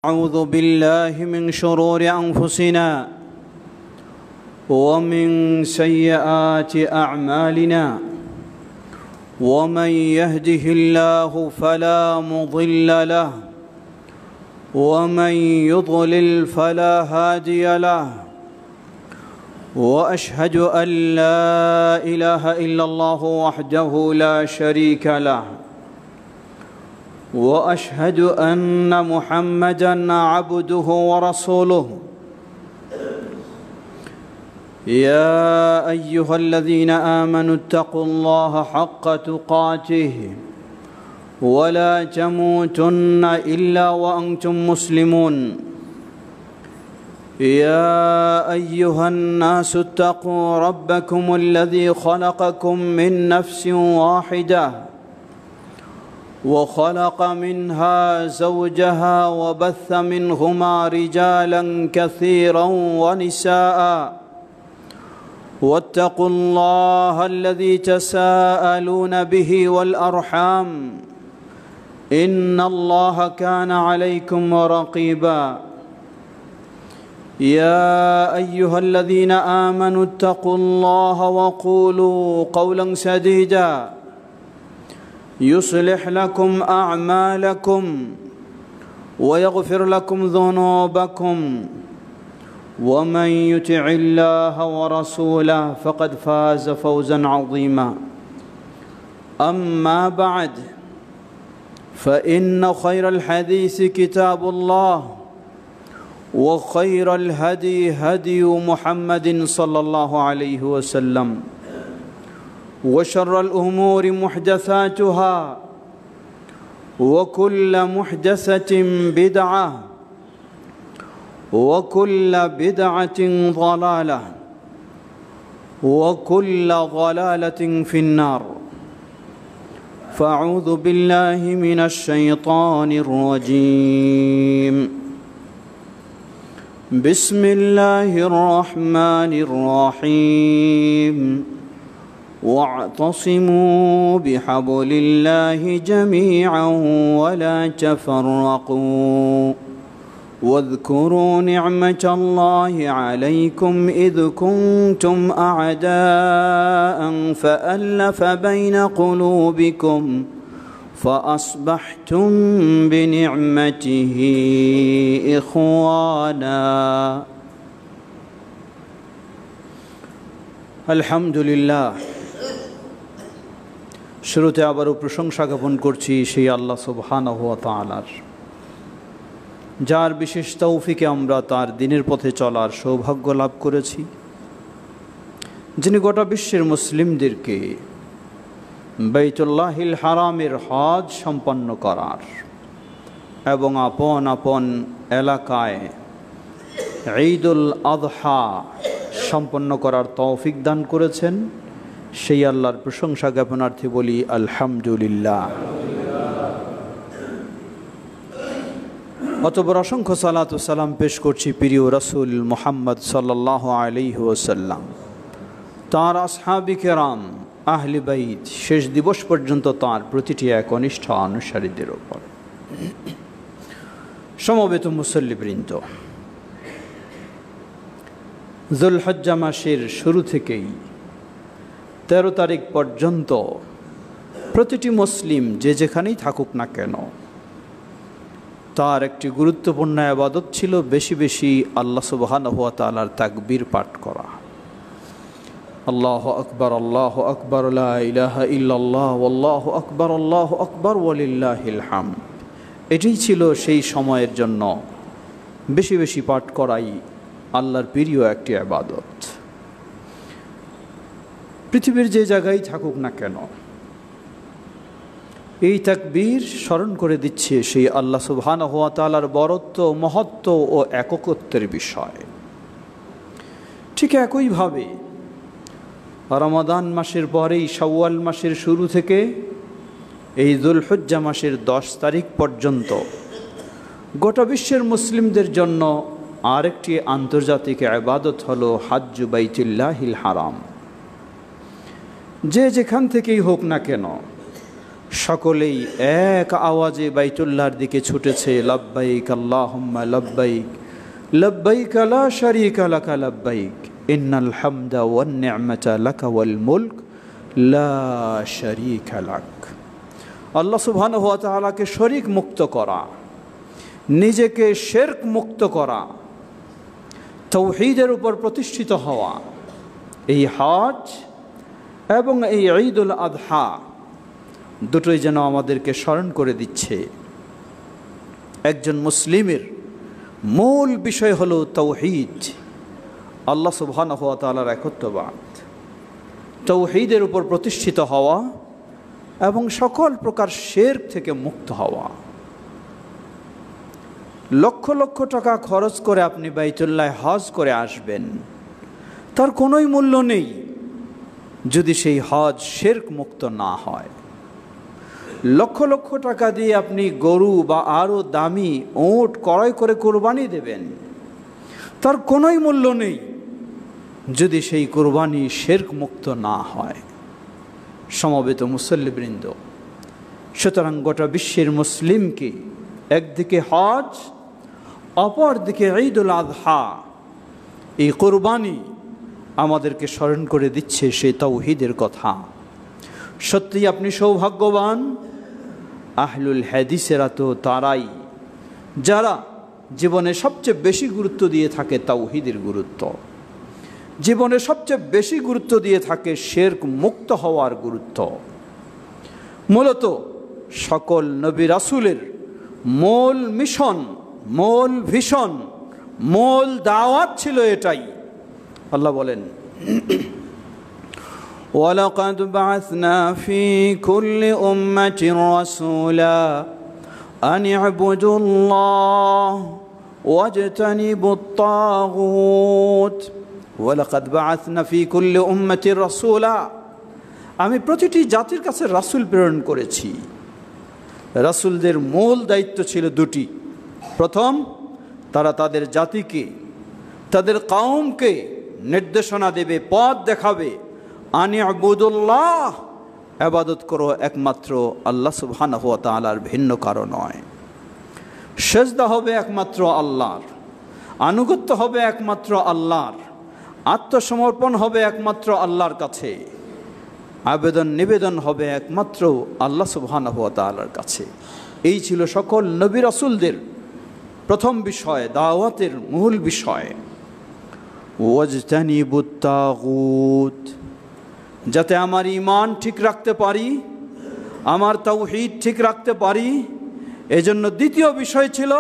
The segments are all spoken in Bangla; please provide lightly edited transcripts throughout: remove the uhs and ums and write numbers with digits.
أعوذ بالله من شرور أنفسنا ومن سيئات أعمالنا ومن يهده الله فلا مضل له ومن يضلل فلا هادي له وأشهد أن لا إله إلا الله وحده لا شريك له وأشهد أن محمدًا عبده ورسوله يا أيها الذين آمنوا اتقوا الله حق تقاته ولا تموتن إلا وأنتم مسلمون يا أيها الناس اتقوا ربكم الذي خلقكم من نفس واحدة وخلق منها زوجها وبث منهما رجالا كثيرا ونساء واتقوا الله الذي تساءلون به والأرحام إن الله كان عليكم رقيبا يا أيها الذين آمنوا اتقوا الله وقولوا قولا سديدا يصلح لكم أعمالكم ويغفر لكم ذنوبكم ومن يطع الله ورسوله فقد فاز فوزا عظيما أما بعد فإن خير الحديث كتاب الله وخير الهدي هدي محمد صلى الله عليه وسلم وشر الأمور محدثاتها وكل محدثة بدعة وكل بدعة ضلالة وكل ضلالة في النار فأعوذ بالله من الشيطان الرجيم بسم الله الرحمن الرحيم واعتصموا بحبل الله جميعا ولا تفرقوا واذكروا نعمة الله عليكم إذ كنتم أعداء فألف بين قلوبكم فأصبحتم بنعمته إخوانا الحمد لله শুরুতে আবারও প্রশংসা জ্ঞাপন করছি সেই আল্লাহ সুবহানাহু ওয়া তাআলার, যার বিশেষ তৌফিকে আমরা তার দিনের পথে চলার সৌভাগ্য লাভ করেছি, যিনি গোটা বিশ্বের মুসলিমদেরকে বাইতুল্লাহিল হারামের হজ সম্পন্ন করার এবং আপন আপন এলাকায় ঈদুল আযহা সম্পন্ন করার তৌফিক দান করেছেন। সেই আল্লাহর প্রশংসা জ্ঞাপনার্থে বলি আলহামদুলিল্লাহ। অতঃপর অসংখ্য সালাত ও সালাম পেশ করছি প্রিয় রাসূল মুহাম্মদ সাল্লাল্লাহু আলাইহি ওয়াসাল্লাম, তাঁর আসহাবে কেরাম, আহলে বাইত, শেষ দিবস পর্যন্ত তাঁর প্রতিটি একনিষ্ঠ অনুসারীদের উপর। সমবেত মুসল্লিবৃন্দ, যুলহজ্জা মাসের শুরু থেকেই 13 তারিখ পর্যন্ত প্রতিটি মুসলিম যে যেখানেই থাকুক না কেন, তার একটি গুরুত্বপূর্ণ ইবাদত ছিল বেশি বেশি আল্লাহ সুবহানাহু ওয়া তাআলার তাকবীর পাঠ করা। আল্লাহু আকবার, আল্লাহু আকবার, লা ইলাহা ইল্লাল্লাহ, আল্লাহু আকবার, আল্লাহু আকবার, ওয়ালিল্লাহিল হামদ। এটাই ছিল সেই সময়ের জন্য বেশি বেশি পাঠ করাই আল্লাহর প্রিয় একটি ইবাদত। পৃথিবীর যে জায়গায় থাকুক না কেন, এই তাকবীর স্মরণ করে দিচ্ছে সেই আল্লাহ সুবহানাহু ওয়া তাআলার বরত্ব, মহত্ব ও একত্বের বিষয়। ঠিক একইভাবে রমাদান মাসের পরেই শাওয়াল মাসের শুরু থেকে এই যুলহজ্জা মাসের 10 তারিখ পর্যন্ত গোটা বিশ্বের মুসলিমদের জন্য আরেকটি আন্তর্জাতিক ইবাদত হলো হজ্জ বাইতুল্লাহিল হারাম। যে যেখান থেকেই হোক না কেন, সকলেই এক আওয়াজে বাইতুল্লাহর দিকে ছুটেছে, লাব্বাইক আল্লাহুম্মা লাব্বাইক, লাব্বাইক লা শারীকা লাকা লাব্বাইক, ইন্নাল হামদা ওয়ান নি'মাতা লাকা ওয়াল মুলক লা শারীকা লাক। আল্লাহ সুবহানাহু ওয়া তাআলাকে শরীক মুক্ত করা, নিজেকে শিরক মুক্ত করা, তাওহীদের উপর প্রতিষ্ঠিত হওয়া, এই হজ এবং এই ঈদুল আযহা দুটোই যেন আমাদেরকে স্মরণ করে দিচ্ছে একজন মুসলিমের মূল বিষয় হলো তাওহীদ, আল্লাহ সুবহানাহু ওয়া তাআলার একত্ববাদ, তাওহীদের উপর প্রতিষ্ঠিত হওয়া এবং সকল প্রকার শিরক থেকে মুক্ত হওয়া। লক্ষ লক্ষ টাকা খরচ করে আপনি বাইতুল্লাহ হজ করে আসবেন, তার কোনোই মূল্য নেই যদি সেই হজ শিরক মুক্ত না হয়। লক্ষ লক্ষ টাকা দিয়ে আপনি গরু বা আরও দামি উট ক্রয় করে কোরবানি দেবেন, তার কোনোই মূল্য নেই যদি সেই কোরবানি শিরক মুক্ত না হয়। সমবেত মুসল্লিবৃন্দ, সুতরাং গোটা বিশ্বের মুসলিমকে একদিকে হজ, অপরদিকে ঈদুল আযহা, এই কোরবানি আমাদেরকে স্মরণ করে দিচ্ছে সেই তাওহীদের কথা। সত্যি আপনি সৌভাগ্যবান। আহলুল হাদিসেরা তো তারাই যারা জীবনে সবচেয়ে বেশি গুরুত্ব দিয়ে থাকে তাওহীদের গুরুত্ব, জীবনে সবচেয়ে বেশি গুরুত্ব দিয়ে থাকে শিরক মুক্ত হওয়ার গুরুত্ব। মূলত সকল নবী রাসূলের মূল মিশন, মূল ভিশন, মূল দাওয়াত ছিল এটাই। আল্লাহ বলেন, وَلَقَدْ بَعَثْنَا فِي كُلِّ أُمَّةٍ رَسُولًا أَنِ اعْبُدُوا اللَّهَ وَاجْتَنِبُوا الطَّاغُوتَ وَلَقَدْ بَعَثْنَا فِي كُلِّ أُمَّةٍ رَسُولًا। আমি প্রতিটি জাতির কাছে রাসূল প্রেরণ করেছি। রাসূলদের মূল দায়িত্ব ছিল দুটি। প্রথম, তারা তাদের জাতিকে, তাদের কওমকে নির্দেশনা দেবে, পথ দেখাবে, আনি আবুদুল্লাহ, ইবাদত করো একমাত্র আল্লাহ সুবহানাহু ওয়া তাআলার, ভিন্ন কারো নয়। সেজদা হবে একমাত্র আল্লাহর, আনুগত্য হবে একমাত্র আল্লাহর, আত্মসমর্পণ হবে একমাত্র আল্লাহর কাছে, আবেদন নিবেদন হবে একমাত্র আল্লাহ সুবহানাহু ওয়া তাআলার কাছে। এই ছিল সকল নবী রাসূলদের প্রথম বিষয়, দাওয়াতের মূল বিষয়। ওয়াজতানিবুত তাগুত, যাতে আমার ঈমান ঠিক রাখতে পারি, আমার তাওহীদ ঠিক রাখতে পারি, এজন্য দ্বিতীয় বিষয় ছিল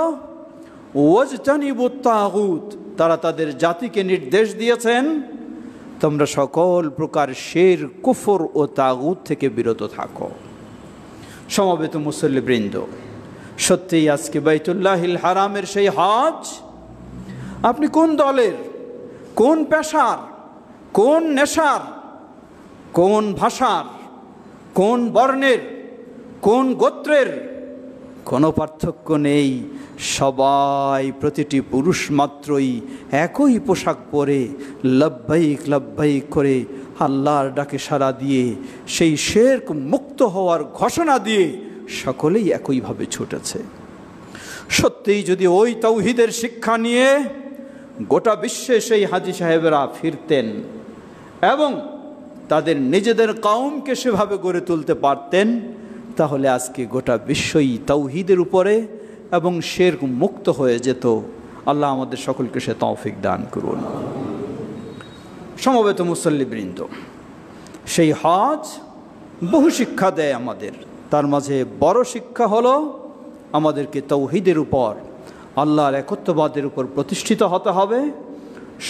ওয়াজতানিবুত তাগুত। তারা তাদের জাতিকে নির্দেশ দিয়েছেন, তোমরা সকল প্রকার শিরক, কুফর ও তাগুত থেকে বিরত থাকো। সমবেত মুসল্লিবৃন্দ, সত্যিই আজকে বাইতুল্লাহিল হারামের সেই হজ, আপনি কোন দলের, কোন পেশার, কোন নেশার, কোন ভাষার, কোন বর্ণের, কোন গোত্রের, কোনো পার্থক্য নেই। সবাই, প্রতিটি পুরুষ মাত্রই একই পোশাক পরে লব্বাইক লব্বাইক করে আল্লাহর ডাকে সাড়া দিয়ে, সেই শিরক মুক্ত হওয়ার ঘোষণা দিয়ে সকলেই একইভাবে ছুটেছে। সত্যিই যদি ওই তাওহীদের শিক্ষা নিয়ে গোটা বিশ্বে সেই হাজী সাহেবেরা ফিরতেন এবং তাদের নিজেদের কওমকে সেভাবে গড়ে তুলতে পারতেন, তাহলে আজকে গোটা বিশ্বই তাওহীদের উপরে এবং শিরক মুক্ত হয়ে যেত। আল্লাহ আমাদের সকলকে সে তৌফিক দান করুন। সমবেত মুসল্লিবৃন্দ, সেই হজ বহু শিক্ষা দেয় আমাদের। তার মাঝে বড় শিক্ষা হলো আমাদেরকে তাওহীদের উপর, আল্লাহর একত্ববাদের উপর প্রতিষ্ঠিত হতে হবে,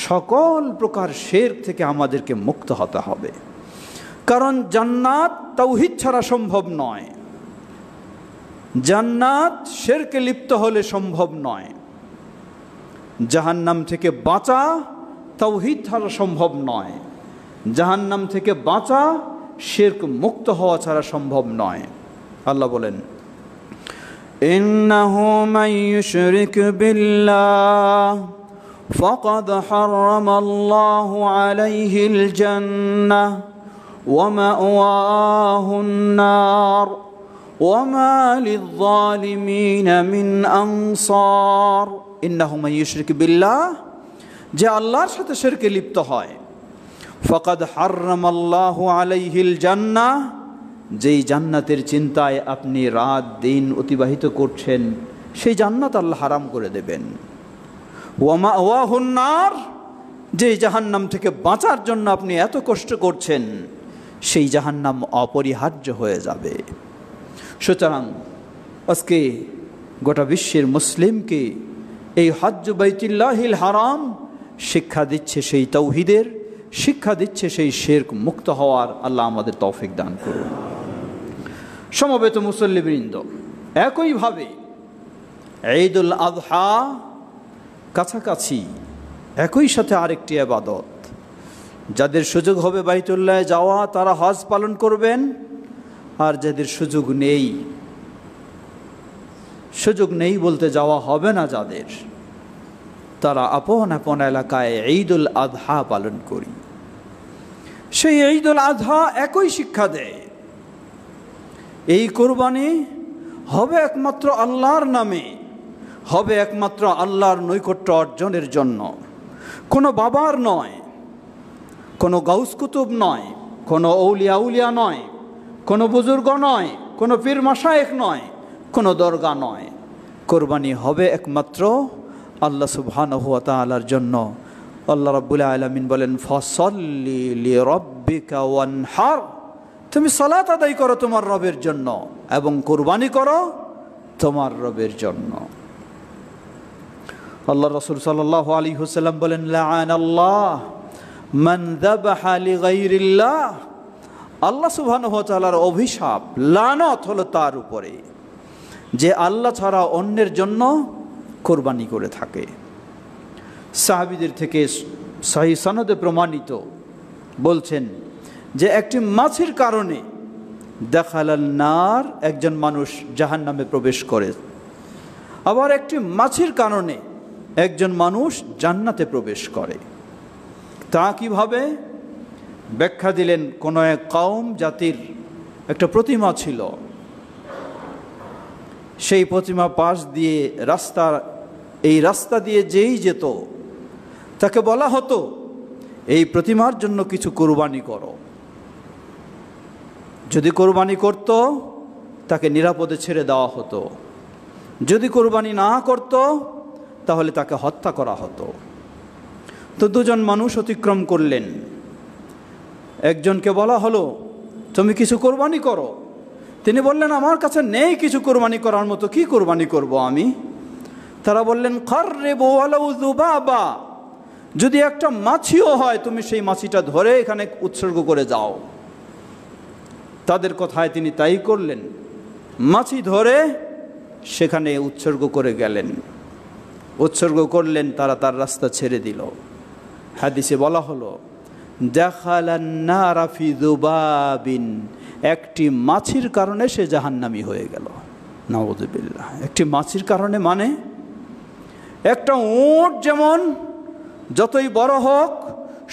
সকল প্রকার শিরক থেকে আমাদেরকে মুক্ত হতে হবে। কারণ জান্নাত তাওহীদ ছাড়া সম্ভব নয়, জান্নাত শিরকে লিপ্ত হলে সম্ভব নয়। জাহান্নাম থেকে বাঁচা তাওহীদ ছাড়া সম্ভব নয়, জাহান্নাম থেকে বাঁচা শিরক মুক্ত হওয়া ছাড়া সম্ভব নয়। আল্লাহ বলেন, ইন্নাহু মান ইউশরিক বিল্লাহ ফাকাদ হারামাল্লাহু আলাইহিল জান্নাহ ওয়া মাওয়াহুন নার ওয়ামা লিয-যালিমিনা মিন আনসার ইন্নাহু মান ইউশরিক বিল্লাহ, যে আল্লাহর সাথে শিরকে লিপ্ত হয়, ফাকাদ হাররামাল্লাহু আলাইহিল জান্নাহ, যেই জান্নাতের চিন্তায় আপনি রাত দিন অতিবাহিত করছেন, সেই জান্নাত আল্লাহ হারাম করে দেবেন। ওয়া মাওয়াহুন নার, যেই জাহান্নাম থেকে বাঁচার জন্য আপনি এত কষ্ট করছেন, সেই জাহান্নাম অপরিহার্য হয়ে যাবে। সুতরাং আজকে গোটা বিশ্বের মুসলিমকে এই হজ্জ বাইতুল্লাহিল হারাম শিক্ষা দিচ্ছে সেই তাওহীদের, শিক্ষা দিচ্ছে সেই শিরক মুক্ত হওয়ার। আল্লাহ আমাদের তৌফিক দান করুন। সমবেত মুসল্লিবৃন্দ, একইভাবে ঈদুল আযহা কাছাকাছি, একই সাথে আরেকটি ইবাদত। যাদের সুযোগ হবে বাইতুল্লাহ যাওয়া, তারা হজ পালন করবেন, আর যাদের সুযোগ নেই বলতে যাওয়া হবে না যাদের, তারা আপন আপন এলাকায় ঈদুল আযহা পালন করি। সেই ঈদুল আযহা একই শিক্ষা দেয়, এই কোরবানি হবে একমাত্র আল্লাহর নামে, হবে একমাত্র আল্লাহর নৈকট্য অর্জনের জন্য। কোনো বাবার নয়, কোনো গাউস কুতুব নয়, কোনো আউলিয়া নয়, কোনো বুজুর্গ নয়, কোনো পীর মাশায়েখ নয়, কোনো দরগা নয়। কোরবানি হবে একমাত্র আল্লাহ সুবহানাহু ওয়া তাআলার জন্য। আল্লাহ রাব্বুল আলামিন বলেন, ফাসাল্লি লিরাব্বিকা ওয়ানহার, তুমি সালাত আদায় করো তোমার রবের জন্য এবং কোরবানি করো তোমার রবের জন্য। আল্লাহ রাসূল সাল্লাল্লাহু আলাইহি ওয়াসাল্লাম বলেন, লাআনাল্লাহ মান যাবাহা লিগাইরিল্লাহ, আল্লাহ সুবহানাহু ওয়া তাআলার অভিশাপ, লানত হলো তার উপরে যে আল্লাহ ছাড়া অন্যের জন্য কোরবানি করে থাকে। সাহাবীদের থেকে সহিহ সনদে প্রমাণিত, বলছেন যে একটি মাছির কারণে দাখালাল নার, একজন মানুষ জাহান্নামে প্রবেশ করে, আবার একটি মাছির কারণে একজন মানুষ জান্নাতে প্রবেশ করে। তা কিভাবে ব্যাখ্যা দিলেন, কোনো এক কওম জাতির একটা প্রতিমা ছিল, সেই প্রতিমা পাশ দিয়ে এই রাস্তা দিয়ে যেই যেত তাকে বলা হতো, এই প্রতিমার জন্য কিছু কোরবানি করো। যদি কোরবানি করত তাকে নিরাপদে ছেড়ে দেওয়া হতো, যদি কোরবানি না করত তাহলে তাকে হত্যা করা হতো। তো দুজন মানুষ অতিক্রম করলেন, একজনকে বলা হলো তুমি কিছু কোরবানি করো। তিনি বললেন, আমার কাছে নেই কিছু কোরবানি করার মতো, কি কোরবানি করব আমি? তারা বললেন, খাররিবু ওয়ালাউ যুবাবা, যদি একটা মাছিও হয় তুমি সেই মাছিটা ধরে এখানে উৎসর্গ করে যাও। তাদের কথায় তিনি তাই করলেন, মাছি ধরে সেখানে উৎসর্গ করে গেলেন, উৎসর্গ করলেন, তারা তার রাস্তা ছেড়ে দিল। হাদিসে বলা হলো, দাখালান নারা ফি যুবাবিন, একটি মাছির কারণে সে জাহান্নামী হয়ে গেল। নাউযুবিল্লাহ। একটি মাছির কারণে মানে, একটা উট যেমন যতই বড় হোক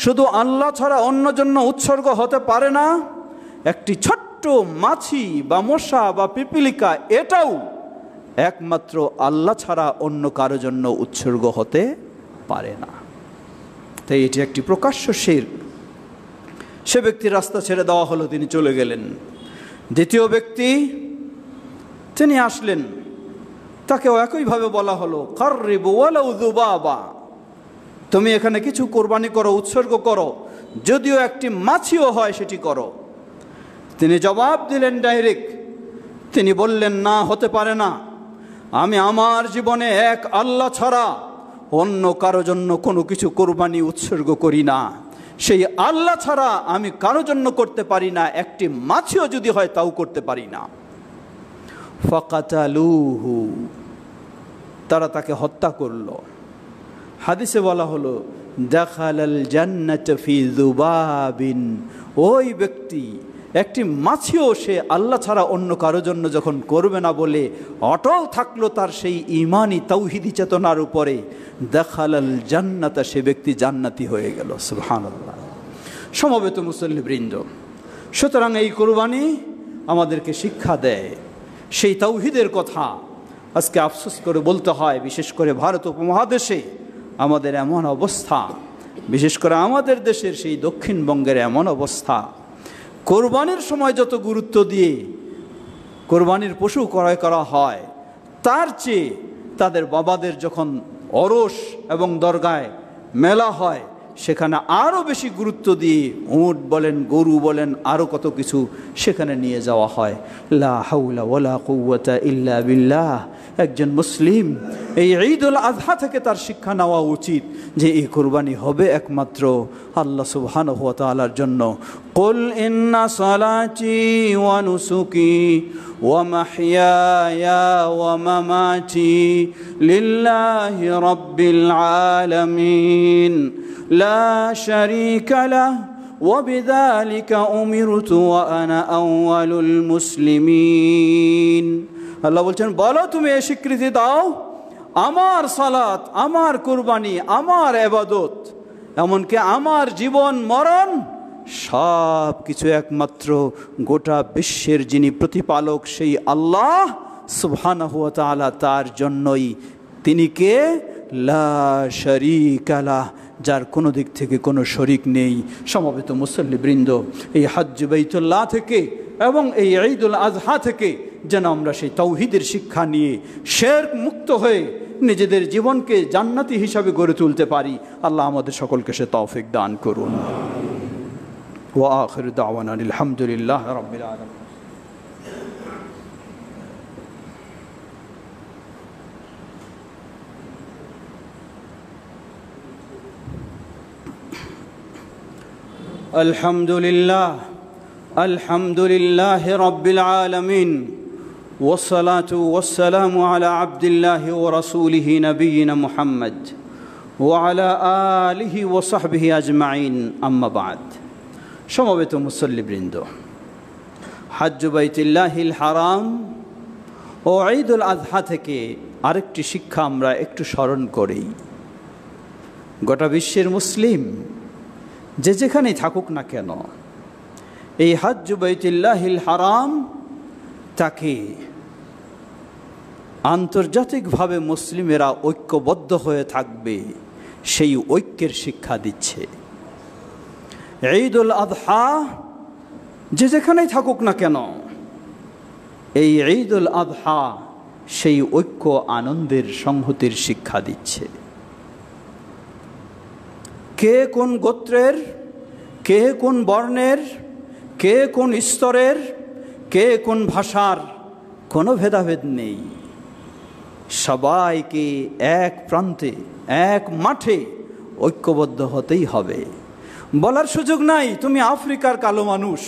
শুধু আল্লাহ ছাড়া অন্য জন্য উৎসর্গ হতে পারে না, একটি ছোট্ট মাছি বা মশা বা পিপিলিকা এটাও একমাত্র আল্লাহ ছাড়া অন্য কারো জন্য উৎসর্গ হতে পারে না। তাই এটি একটি প্রকাশ্য শিরক। সে ব্যক্তির রাস্তা ছেড়ে দেওয়া হলো, তিনি চলে গেলেন। দ্বিতীয় ব্যক্তি তিনি আসলেন, তাকেও একইভাবে বলা হলো, কাররিবু ওয়ালাউ যুবাবা, তুমি এখানে কিছু কোরবানি করো, উৎসর্গ করো, যদিও একটি মাছিও হয় সেটি করো। তিনি জবাব দিলেন ডাইরেক্ট, তিনি বললেন, না, হতে পারে না, আমি আমার জীবনে এক আল্লাহ ছাড়া অন্য কারো জন্য কোনো কিছু কোরবানি উৎসর্গ করি না, সেই আল্লাহ ছাড়া আমি কারো জন্য করতে পারি না, একটি মাছিও যদি হয় তাও করতে পারি না। ফাকাতালুহু, তারা তাকে হত্যা করল। হাদিসে বলা হলো, দাখালাল জান্নাত ফি যুবাবিন, ওই ব্যক্তি একটি মাছিও সে আল্লাহ ছাড়া অন্য কারো জন্য যখন করবে না বলে অটল থাকলো তার সেই ঈমানি তাওহীদি চেতনার উপরে, দাখালাল জান্নাত, সে ব্যক্তি জান্নাতি হয়ে গেল। সুবহানাল্লাহ। সমবেত মুসল্লিবৃন্দ, সুতরাং এই কুরবানি আমাদেরকে শিক্ষা দেয় সেই তাওহীদের কথা আজকে আফসোস করে বলতে হয়, বিশেষ করে ভারত উপমহাদেশে আমাদের এমন অবস্থা, বিশেষ করে আমাদের দেশের সেই দক্ষিণবঙ্গের এমন অবস্থা, কোরবানির সময় যত গুরুত্ব দিয়ে কোরবানির পশু ক্রয় করা হয়, তার চেয়ে তাদের বাবাদের যখন অরস এবং দরগায় মেলা হয় সেখানে আরও বেশি গুরুত্ব দিয়ে উট বলেন, গরু বলেন, আরও কত কিছু সেখানে নিয়ে যাওয়া হয়। লা হাওলা ওয়ালা কুওয়াতা ইল্লা বিল্লাহ। একজন মুসলিম এই ঈদুল আযহা থেকে তার শিক্ষা নেওয়া উচিত যে এই কোরবানি হবে একমাত্র আল্লাহ সুবহানাহু ওয়া তাআলার জন্য। কুল ইন্না সালাতি ওয়া নুসুকি ওয়া মাহইয়ায়া ওয়া মামাতি লিল্লাহি রাব্বিল আলামিন লা শারীকা লাহু ওয়া বিযালিকা উমিরতু ওয়া আনা আউয়ালুল মুসলিমিন। আল্লাহ বলছেন, বলো তুমি এই স্বীকৃতি দাও, আমার সালাত, আমার কুরবানি, আমার ইবাদত, এমনকি আমার জীবন মরণ সব কিছু একমাত্র গোটা বিশ্বের যিনি প্রতিপালক সেই আল্লাহ সুবহানাহু ওয়া তাআলা, তার জন্যই। তিনি কে? লা শারীকা লাহ, যার কোনো দিক থেকে কোনো শরিক নেই। সমবেত মুসল্লিবৃন্দ, এই হজ্জ বাইতুল্লাহ থেকে এবং এই ঈদুল আযহা থেকে যেন আমরা সেই তাওহীদের শিক্ষা নিয়ে শিরক মুক্ত হয়ে নিজেদের জীবনকে জান্নাতি হিসাবে গড়ে তুলতে পারি। আল্লাহ আমাদের সকলকে সে তৌফিক দান করুন। ওয়া আখিরু দাওয়ানা আলহামদুলিল্লাহি রাব্বিল আলামিন। আলহামদুলিল্লাহি রাব্বিল আলামিন ওয়াসসালাতু ওয়াসসালামু আলা আবদিল্লাহি ওয়া রাসূলিহি নবিয়িনা মুহাম্মদ ওয়া আলা আলিহি ওয়া সাহবিহি আজমাইন, আম্মা বা'দ। সমবেত মুসল্লিবৃন্দ, হজ্জ বাইতুল্লাহিল হারাম ও ঈদুল আযহা থেকে আরেকটি শিক্ষা আমরা একটু স্মরণ করি। গোটা বিশ্বের মুসলিম যে যেখানেই থাকুক না কেন, এই হজ্জ বাইতুল্লাহিল হারাম তাকে আন্তর্জাতিকভাবে মুসলিমেরা ঐক্যবদ্ধ হয়ে থাকবে সেই ঐক্যের শিক্ষা দিচ্ছে। ঈদুল আযহা যে যেখানেই থাকুক না কেন, এই ঈদুল আযহা সেই ঐক্য, আনন্দের, সংহতির শিক্ষা দিচ্ছে। কে কোন গোত্রের, কে কোন বর্ণের, কে কোন স্তরের, কে কোন ভাষার, কোনো ভেদাভেদ নেই। সবাইকে এক প্রান্তে, এক মাঠে ঐক্যবদ্ধ হতেই হবে। বলার সুযোগ নাই তুমি আফ্রিকার কালো মানুষ,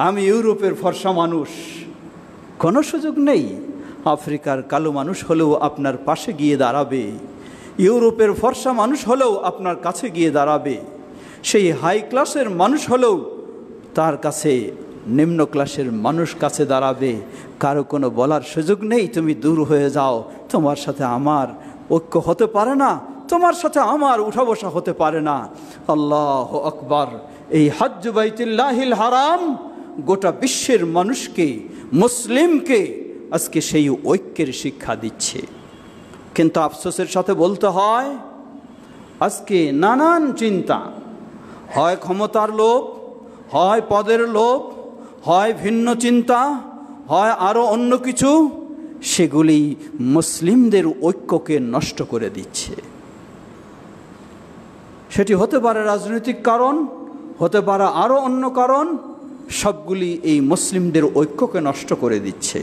আমি ইউরোপের ফর্সা মানুষ, কোনো সুযোগ নেই। আফ্রিকার কালো মানুষ হলেও আপনার পাশে গিয়ে দাঁড়াবে, ইউরোপের ফর্সা মানুষ হলেও আপনার কাছে গিয়ে দাঁড়াবে, সেই হাই ক্লাসের মানুষ হলেও তার কাছে নিম্ন ক্লাসের মানুষ কাছে দাঁড়াবে। কারো কোনো বলার সুযোগ নেই তুমি দূর হয়ে যাও, তোমার সাথে আমার ঐক্য হতে পারে না, তোমার সাথে আমার উঠা বসা হতে পারে না। আল্লাহু আকবার। এই হজ্জ বাইতুল্লাহিল হারাম গোটা বিশ্বের মানুষকে, মুসলিমকে আজকে সেই ঐক্যের শিক্ষা দিচ্ছে। কিন্তু আফসোসের সাথে বলতে হয়, আজকে নানান চিন্তা, হয় ক্ষমতার লোভ, হয় পদের লোভ, হয় ভিন্ন চিন্তা, হয় আরও অন্য কিছু, সেগুলি মুসলিমদের ঐক্যকে নষ্ট করে দিচ্ছে। সেটি হতে পারে রাজনৈতিক কারণ, হতে পারে আরও অন্য কারণ, সবগুলি এই মুসলিমদের ঐক্যকে নষ্ট করে দিচ্ছে।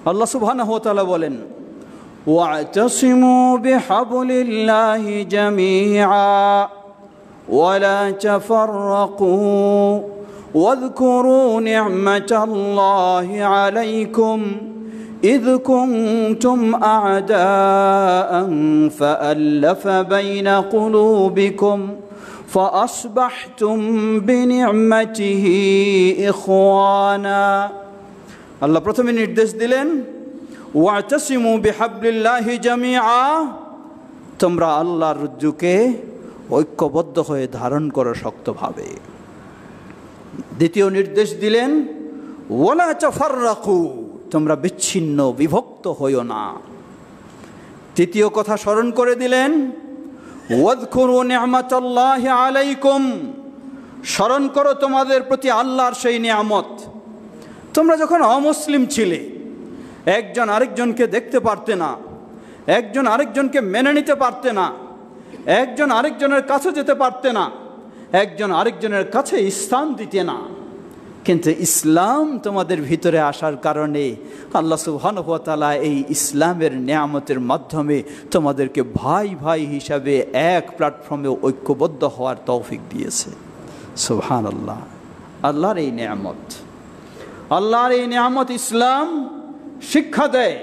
আল্লাহ সুবহানাহু ওয়া তাআলা বলেন, ওয়া'তাসিমু বিহাবলিল্লাহি জামিআ ওয়া লা তাফাররাকু ওয়াযকুরু নি'মাতাল্লাহি আলাইকুম إذ كنتم أعداء فألف بين قلوبكم فأصبحتم بنعمته إخوانا। আল্লাহ প্রথমে নির্দেশ দিলেন, ওয়া'তাসিমু বিহাবলিল্লাহি জামিআ, তোমরা আল্লাহর রজ্জুকে ঐক্যবদ্ধ হয়ে ধারণ করো শক্তভাবে। দ্বিতীয় নির্দেশ দিলেন, ওয়ালা তাফাররাকু, তোমরা বিচ্ছিন্ন বিভক্ত হইও না। তৃতীয় কথা স্মরণ করে দিলেন, ওয়াযকুরু নি'মাতাল্লাহি আলাইকুম, স্মরণ করো তোমাদের প্রতি আল্লাহর সেই নিয়ামত। তোমরা যখন অমুসলিম ছিলে, একজন আরেকজনকে দেখতে পারতে না, একজন আরেকজনকে মেনে নিতে পারতে না, একজন আরেকজনের কাছে যেতে পারতে না, একজন আরেকজনের কাছে স্থান দিতে না। কিন্তু ইসলাম তোমাদের ভিতরে আসার কারণে আল্লাহ সুবহানাহু ওয়া তাআলা এই ইসলামের নিয়ামতের মাধ্যমে তোমাদেরকে ভাই ভাই হিসাবে এক প্ল্যাটফর্মে ঐক্যবদ্ধ হওয়ার তৌফিক দিয়েছে। সুবহানাল্লাহ। আল্লাহর এই নিয়ামত, আল্লাহর এই নিয়ামত ইসলাম শিক্ষা দেয়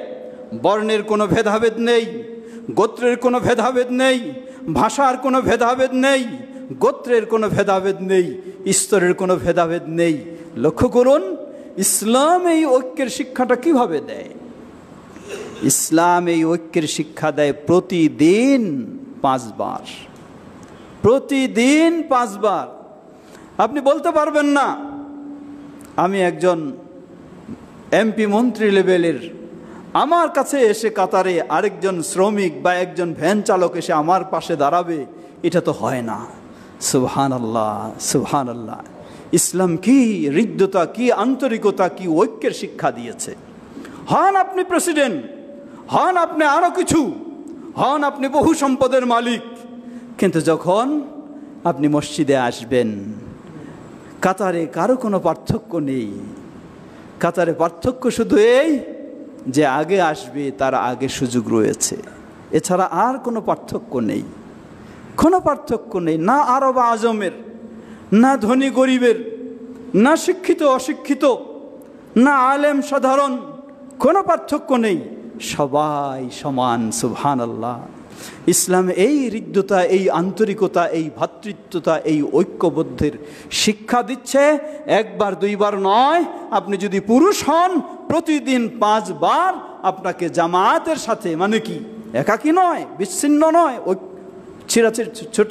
বর্ণের কোনো ভেদাভেদ নেই, গোত্রের কোনো ভেদাভেদ নেই, ভাষার কোনো ভেদাভেদ নেই, গোত্রের কোনো ভেদাভেদ নেই, স্তরের কোনো ভেদাভেদ নেই। লক্ষ্য করুন ইসলাম এই ঐক্যের শিক্ষাটা কিভাবে দেয়। ইসলাম এই ঐক্যের শিক্ষা দেয় প্রতিদিন 5 বার, প্রতিদিন 5 বার। আপনি বলতে পারবেন না আমি একজন এমপি মন্ত্রী লেভেলের, আমার কাছে এসে কাতারে আরেকজন শ্রমিক বা একজন ভ্যান চালক এসে আমার পাশে দাঁড়াবে, এটা তো হয় না। সুবহানাল্লাহ, সুবহানাল্লাহ। ইসলাম কি হৃদ্যতা, কি আন্তরিকতা, কি ঐক্যের শিক্ষা দিয়েছে। হন আপনি প্রেসিডেন্ট, হন আপনি আরো কিছু, হন আপনি বহু সম্পদের মালিক, কিন্তু যখন আপনি মসজিদে আসবেন, কাতারে কারো কোনো পার্থক্য নেই। কাতারে পার্থক্য শুধু এই যে আগে আসবে তার আগে সুযোগ রয়েছে, এছাড়া আর কোনো পার্থক্য নেই, কোনো পার্থক্য নেই। না আরব আজমের, না ধনী গরিবের, না শিক্ষিত অশিক্ষিত, না আলেম সাধারণ, কোনো পার্থক্য নেই, সবাই সমান। সুবহানাল্লাহ। ইসলাম এই হৃদ্যতা, এই আন্তরিকতা, এই ভ্রাতৃত্বতা, এই ঐক্যবদ্ধের শিক্ষা দিচ্ছে। 1 বার 2 বার নয়, আপনি যদি পুরুষ হন প্রতিদিন 5 বার আপনাকে জামায়াতের সাথে, মানে কি একাকী নয়, বিচ্ছিন্ন নয়,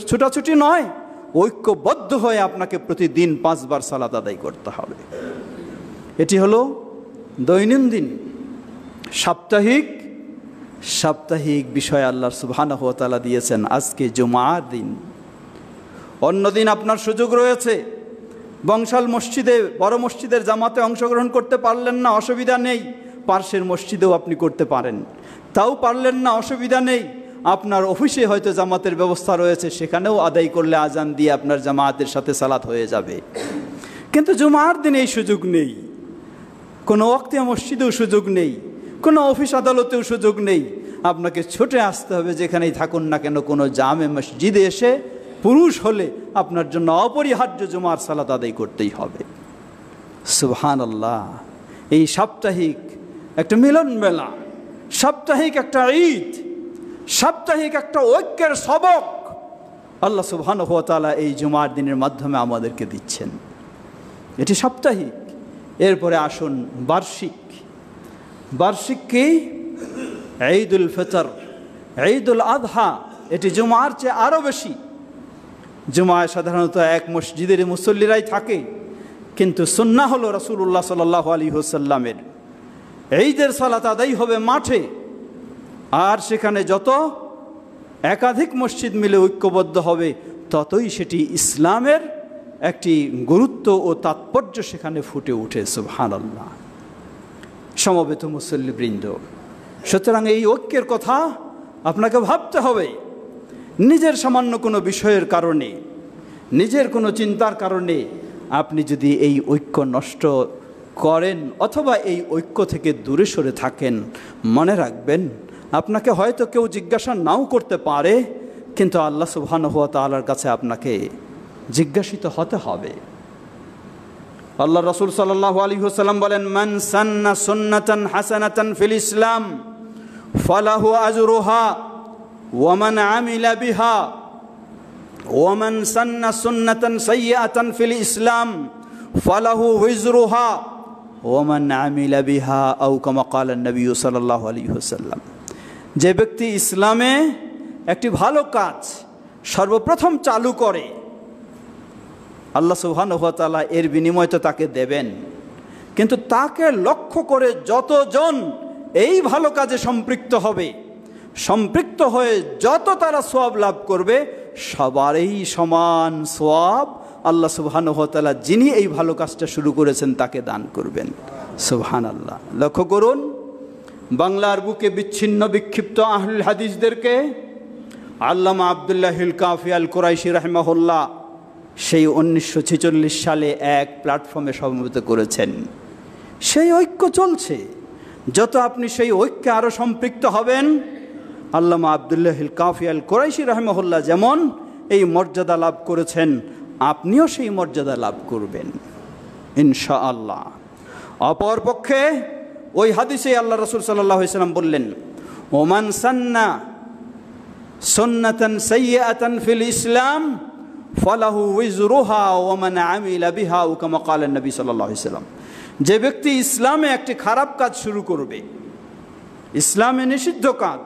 ছোটাছুটি নয়, ঐক্যবদ্ধ হয়ে আপনাকে প্রতিদিন 5 বার সালাত আদায় করতে হবে। এটি হলো দৈনন্দিন। সাপ্তাহিক বিষয় আল্লাহ সুবহানাহু ওয়া তাআলা দিয়েছেন। আজকে জুমার দিন, অন্যদিন আপনার সুযোগ রয়েছে। বংশাল মসজিদে, বড় মসজিদের জামাতে অংশগ্রহণ করতে পারলেন না, অসুবিধা নেই, পার্শ্বের মসজিদেও আপনি করতে পারেন। তাও পারলেন না, অসুবিধা নেই, আপনার অফিসে হয়তো জামাতের ব্যবস্থা রয়েছে, সেখানেও আদায় করলে আজান দিয়ে আপনার জামাতের সাথে সালাত হয়ে যাবে। কিন্তু জুমার দিনে এই সুযোগ নেই, কোনো ওয়াক্তিয়া মসজিদেও সুযোগ নেই, কোনো অফিস আদালতেও সুযোগ নেই। আপনাকে ছুটে আসতে হবে যেখানেই থাকুন না কেন, কোনো জামে মসজিদে এসে পুরুষ হলে আপনার জন্য অপরিহার্য জুমার সালাত আদায় করতেই হবে। সুবহানাল্লাহ। এই সাপ্তাহিক একটা মিলন মেলা, সাপ্তাহিক একটা ঈদ, সাপ্তাহিক একটা ঐক্যের সবক আল্লাহ সুবহানাহু ওয়া তাআলা এই জুমার দিনের মাধ্যমে আমাদেরকে দিচ্ছেন। এটি সাপ্তাহিক। এরপরে আসুন বার্ষিক। বার্ষিক কি? ঈদুল ফিতর, ঈদুল আযহা। এটি জুমার চেয়ে আরও বেশি। জুমায় সাধারণত এক মসজিদের মুসল্লিরাই থাকে, কিন্তু সুন্নাহ হলো রাসূলুল্লাহ সাল্লাল্লাহু আলাইহি ওয়াসাল্লামের ঈদের সালাত আদায় হবে মাঠে। আর সেখানে যত একাধিক মসজিদ মিলে ঐক্যবদ্ধ হবে, ততই সেটি ইসলামের একটি গুরুত্ব ও তাৎপর্য সেখানে ফুটে ওঠে। সুবহানাল্লাহ। সমবেত মুসল্লিবৃন্দ, সুতরাং এই ঐক্যের কথা আপনাকে ভাবতে হবে। নিজের সামান্য কোনো বিষয়ের কারণে, নিজের কোনো চিন্তার কারণে আপনি যদি এই ঐক্য নষ্ট করেন অথবা এই ঐক্য থেকে দূরে সরে থাকেন, মনে রাখবেন আপনাকে হয়তো কেউ জিজ্ঞাসা নাও করতে পারে, কিন্তু আল্লাহ সুবহানাহু ওয়া তাআলার কাছে আপনাকে জিজ্ঞাসিত হতে হবে। আল্লাহ রাসূল সাল্লাল্লাহু আলাইহি ওয়াসাল্লাম বলেন, মান সান্না সুন্নাতান হাসানাতান ফিল ইসলাম ফালাহু আজরুহা ওয়া মান আমিলা বিহা ওয়া মান সান্না সুন্নাতান সাইয়্যাতান ফিল ইসলাম ফালাহু ওয়িজরুহা ওয়া মান আমিলা বিহা আও কামা ক্বালা নবী সাল্লাল্লাহু আলাইহি ওয়াসাল্লাম। যে ব্যক্তি ইসলামে একটি ভালো কাজ সর্বপ্রথম চালু করে, আল্লাহ সুবহানাহু ওয়া তাআলা এর বিনিময় তো তাকে দেবেন, কিন্তু তাকে লক্ষ্য করে যতজন এই ভালো কাজে সম্পৃক্ত হবে, সম্পৃক্ত হয়ে যত তারা সওয়াব লাভ করবে, সবারই সমান সওয়াব আল্লাহ সুবহানাহু ওয়া তাআলা যিনি এই ভালো কাজটা শুরু করেছেন তাকে দান করবেন। সুবহানাল্লাহ। লক্ষ্য করুন, বাংলার বুকে বিচ্ছিন্ন বিক্ষিপ্ত আহলুল হাদিসদেরকে আল্লামা আব্দুল্লাহিল কাফি আল কুরাইশি রাহিমাহুল্লাহ সেই 1946 সালে এক প্ল্যাটফর্মে সমবেত করেছেন। সেই ঐক্য চলছে। যত আপনি সেই ঐক্যে আরও সম্পৃক্ত হবেন, আল্লামা আব্দুল্লাহিল কাফি আল কুরাইশি রাহিমাহুল্লাহ যেমন এই মর্যাদা লাভ করেছেন, আপনিও সেই মর্যাদা লাভ করবেন ইনশাআল্লাহ। অপরপক্ষে ওই হাদিসে আল্লাহ রাসূল সাল্লাল্লাহু আলাইহি ওয়াসাল্লাম বললেন, ওমান সান্না সুন্নাতান সাইয়্যাতান ফিল ইসলাম ফালাহু উযরুহা ওয়া মান আমিলা বিহা, কামা ক্বালা নবী সাল্লাল্লাহু আলাইহি ওয়াসাল্লাম। যে ব্যক্তি ইসলামে একটি খারাপ কাজ শুরু করবে, ইসলামে নিষিদ্ধ কাজ,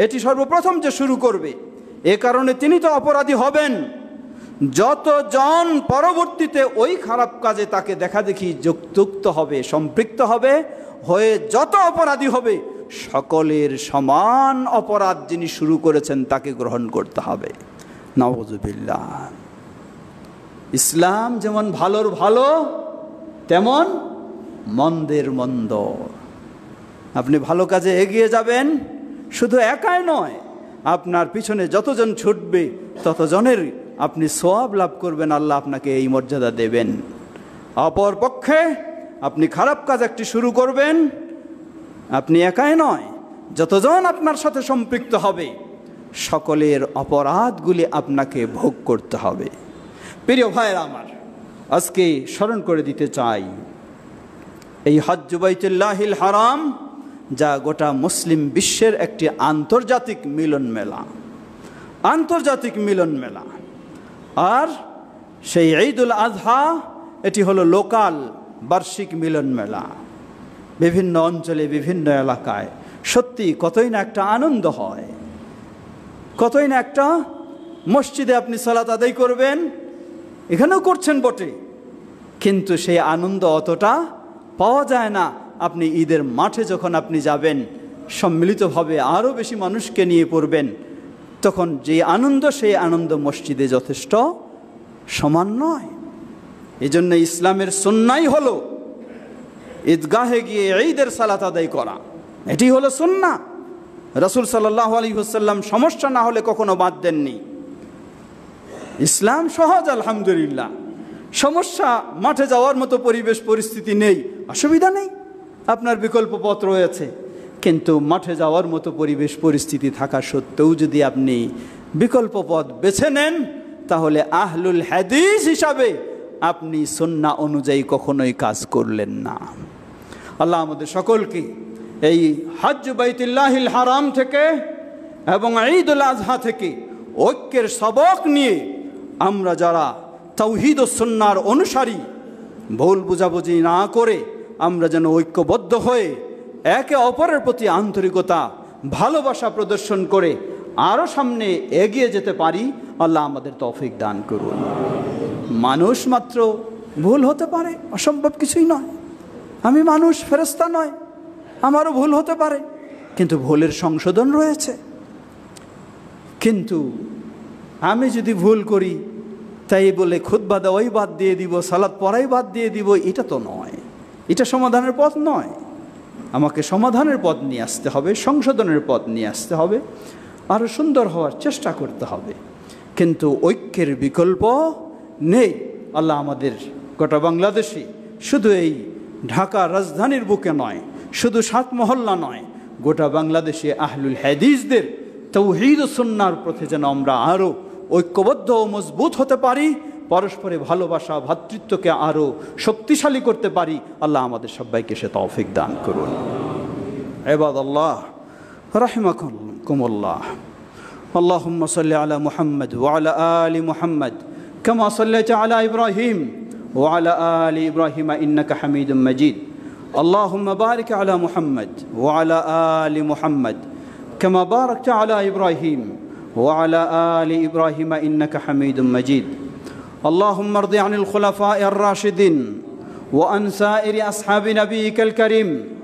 এটি সর্বপ্রথম যে শুরু করবে, এ কারণে তিনি তো অপরাধী হবেন। যতজন পরবর্তীতে ওই খারাপ কাজে তাকে দেখাদেখি যুক্ত হবে, সম্পৃক্ত হবে, হয়ে যত অপরাধী হবে, সকলের সমান অপরাধ যিনি শুরু করেছেন তাকে গ্রহণ করতে হবে। নাউযুবিল্লাহ। ইসলাম যেমন ভালোর ভালো, তেমন মন্দের মন্দ। আপনি ভালো কাজে এগিয়ে যাবেন, শুধু একাই নয়, আপনার পিছনে যতজন ছুটবে ততজনের আপনি সওয়াব লাভ করবেন, আল্লাহ আপনাকে এই মর্যাদা দেবেন। অপর পক্ষে আপনি খারাপ কাজ একটি শুরু করবেন, আপনি একাই নয়, যতজন আপনার সাথে সম্পৃক্ত হবে সকলের অপরাধগুলি আপনাকে ভোগ করতে হবে। প্রিয় ভাইয়েরা আমার, আজকে স্মরণ করে দিতে চাই, এই হজ্জ বাইতুল্লাহিল হারাম, যা গোটা মুসলিম বিশ্বের একটি আন্তর্জাতিক মিলন মেলা, আন্তর্জাতিক মিলন মেলা। আর সেই ঈদুল আজহা, এটি হলো লোকাল বার্ষিক মিলন মেলা। বিভিন্ন অঞ্চলে, বিভিন্ন এলাকায় সত্যি কতই না একটা আনন্দ হয়, কতই না একটা। মসজিদে আপনি সালাত আদায় করবেন, এখানেও করছেন বটে, কিন্তু সেই আনন্দ অতটা পাওয়া যায় না। আপনি ঈদের মাঠে যখন আপনি যাবেন, সম্মিলিতভাবে আরও বেশি মানুষকে নিয়ে পড়বেন, তখন যে আনন্দ, সেই আনন্দ মসজিদে যথেষ্ট সমান নয়। এই জন্য ইসলামের সুন্নাই হলো ঈদগাহে গিয়ে ঈদের সালাত আদায় করা, এটি হলো সুন্নাহ। রাসূল সাল্লাল্লাহু আলাইহি ওয়াসাল্লাম সমস্যা না হলে কখনো বাদ দেননি। ইসলাম সহজ, আলহামদুলিল্লাহ। সমস্যা, মাঠে যাওয়ার মতো পরিবেশ পরিস্থিতি নেই, অসুবিধা নেই, আপনার বিকল্প পথ রয়েছে। কিন্তু মাঠে যাওয়ার মতো পরিবেশ পরিস্থিতি থাকা সত্ত্বেও যদি আপনি বিকল্প পথ বেছে নেন, তাহলে আহলুল হাদিস হিসাবে আপনি সুন্নাহ অনুযায়ী কখনোই কাজ করলেন না। আল্লাহ আমাদের সকলকে এই হজ্জ বাইতুল্লাহিল হারাম থেকে এবং ঈদুল আজহা থেকে ঐক্যের সবক নিয়ে আমরা যারা তাওহীদ ও সুন্নাহর অনুসারী, ভুল বুঝাবুঝি না করে আমরা যেন ঐক্যবদ্ধ হয়ে একে অপরের প্রতি আন্তরিকতা, ভালোবাসা প্রদর্শন করে আরও সামনে এগিয়ে যেতে পারি। আল্লাহ আমাদের তৌফিক দান করুন। মানুষ মাত্র ভুল হতে পারে, অসম্ভব কিছুই নয়। আমি মানুষ, ফেরেশতা নয়, আমারও ভুল হতে পারে, কিন্তু ভুলের সংশোধন রয়েছে। কিন্তু আমি যদি ভুল করি তাই বলে খুতবা দেওয়াই বাদ দিয়ে দিব, সালাত পড়াই বাদ দিয়ে দিব, এটা তো নয়, এটা সমাধানের পথ নয়। আমাকে সমাধানের পথ নিয়ে আসতে হবে, সংশোধনের পথ নিয়ে আসতে হবে, আরও সুন্দর হওয়ার চেষ্টা করতে হবে। কিন্তু ঐক্যের বিকল্প নেই। আল্লাহ আমাদের গোটা বাংলাদেশে, শুধু এই ঢাকা রাজধানীর বুকে নয়, শুধু 7 মহল্লা নয়, গোটা বাংলাদেশে আহলুল হাদিসদের তাওহীদ ও সুন্নাহর পথে যেন আমরা আরও ঐক্যবদ্ধ ও মজবুত হতে পারি, পরস্পরে ভালোবাসা, ভ্রাতৃত্বকে আরও শক্তিশালী করতে পারি। আল্লাহ আমাদের সবাইকে সে তৌফিক দান করুন। ইবাদাল্লাহ রাহিমাকুমুল্লাহ, আল্লাহুম্মা সাল্লি আলা মুহাম্মদ ওয়া আলা আলি মুহাম্মদ কামা সাল্লাইতা আলা ইব্রাহিম ওয়া আলা আলি ইব্রাহিম ইন্নাকা হামিদুম মাজিদ। আল্লাহুম্মা বারিক আলা মুহাম্মদ ওয়া আলা আলি মুহাম্মদ কামা বারাকতা আলা ইব্রাহিম ওয়া আলা আলি ইব্রাহিম ইন্নাকা হামিদুম মাজিদ। اللهم ارض عن الخلفاء الراشدين وعن سائر أصحاب نبيك الكريم